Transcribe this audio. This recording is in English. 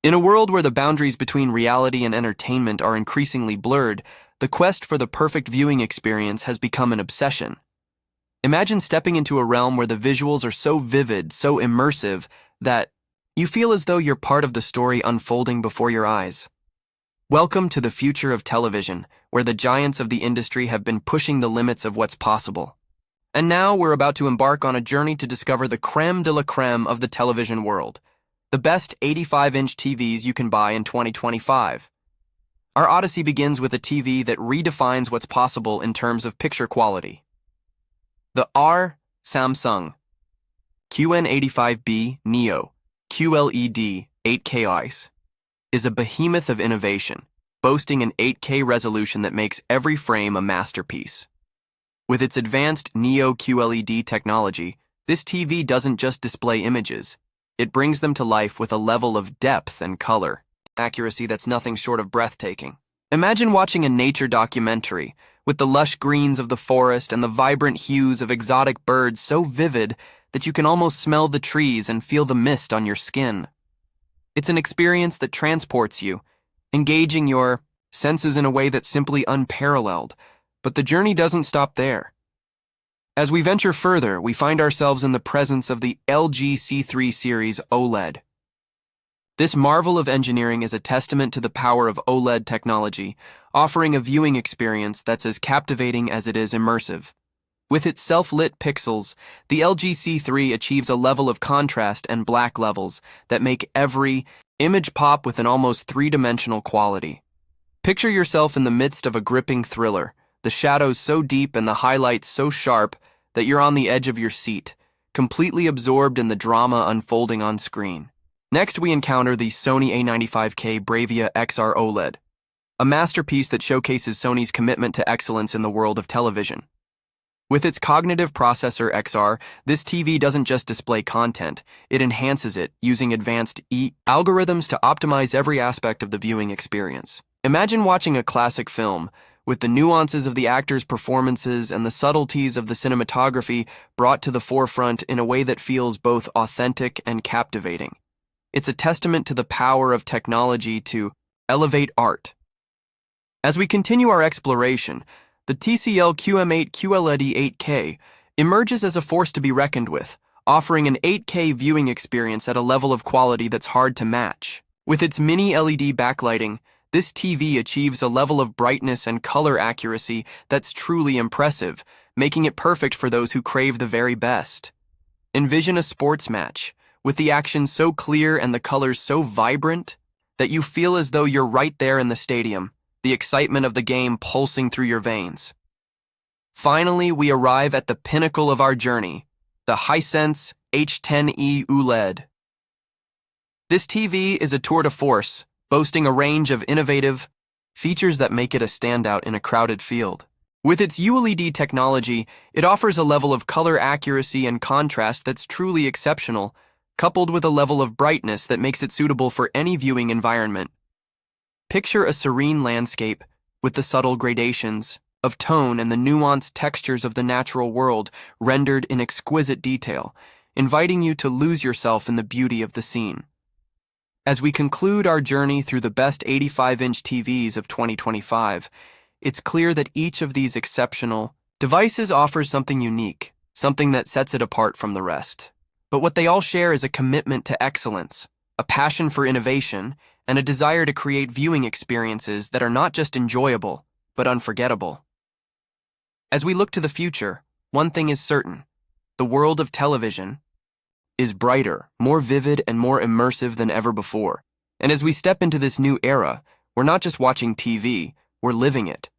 In a world where the boundaries between reality and entertainment are increasingly blurred, the quest for the perfect viewing experience has become an obsession. Imagine stepping into a realm where the visuals are so vivid, so immersive, that you feel as though you're part of the story unfolding before your eyes. Welcome to the future of television, where the giants of the industry have been pushing the limits of what's possible. And now we're about to embark on a journey to discover the creme de la creme of the television world, the best 85-inch TVs you can buy in 2025. Our odyssey begins with a TV that redefines what's possible in terms of picture quality. The Samsung QN85B Neo QLED 8K ICE is a behemoth of innovation, boasting an 8K resolution that makes every frame a masterpiece. With its advanced Neo QLED technology, this TV doesn't just display images, it brings them to life with a level of depth and color, accuracy that's nothing short of breathtaking. Imagine watching a nature documentary with the lush greens of the forest and the vibrant hues of exotic birds so vivid that you can almost smell the trees and feel the mist on your skin. It's an experience that transports you, engaging your senses in a way that's simply unparalleled. But the journey doesn't stop there. As we venture further, we find ourselves in the presence of the LG C3 series OLED. This marvel of engineering is a testament to the power of OLED technology, offering a viewing experience that's as captivating as it is immersive. With its self-lit pixels, the LG C3 achieves a level of contrast and black levels that make every image pop with an almost three-dimensional quality. Picture yourself in the midst of a gripping thriller, the shadows so deep and the highlights so sharp that you're on the edge of your seat, completely absorbed in the drama unfolding on screen. Next, we encounter the Sony A95K Bravia XR OLED, a masterpiece that showcases Sony's commitment to excellence in the world of television. With its cognitive processor XR, this TV doesn't just display content, it enhances it using advanced algorithms to optimize every aspect of the viewing experience. Imagine watching a classic film, with the nuances of the actors' performances and the subtleties of the cinematography brought to the forefront in a way that feels both authentic and captivating. It's a testament to the power of technology to elevate art. As we continue our exploration, the TCL QM8 QLED 8K emerges as a force to be reckoned with, offering an 8K viewing experience at a level of quality that's hard to match. With its mini-LED backlighting, this TV achieves a level of brightness and color accuracy that's truly impressive, making it perfect for those who crave the very best. Envision a sports match, with the action so clear and the colors so vibrant that you feel as though you're right there in the stadium, the excitement of the game pulsing through your veins. Finally, we arrive at the pinnacle of our journey, the Hisense H10e OLED. This TV is a tour de force, boasting a range of innovative features that make it a standout in a crowded field. With its ULED technology, it offers a level of color accuracy and contrast that's truly exceptional, coupled with a level of brightness that makes it suitable for any viewing environment. Picture a serene landscape with the subtle gradations of tone and the nuanced textures of the natural world rendered in exquisite detail, inviting you to lose yourself in the beauty of the scene. As we conclude our journey through the best 85-inch TVs of 2025, it's clear that each of these exceptional devices offers something unique, something that sets it apart from the rest. But what they all share is a commitment to excellence, a passion for innovation, and a desire to create viewing experiences that are not just enjoyable, but unforgettable. As we look to the future, one thing is certain: the world of television is brighter, more vivid, and more immersive than ever before. And as we step into this new era, we're not just watching TV, we're living it.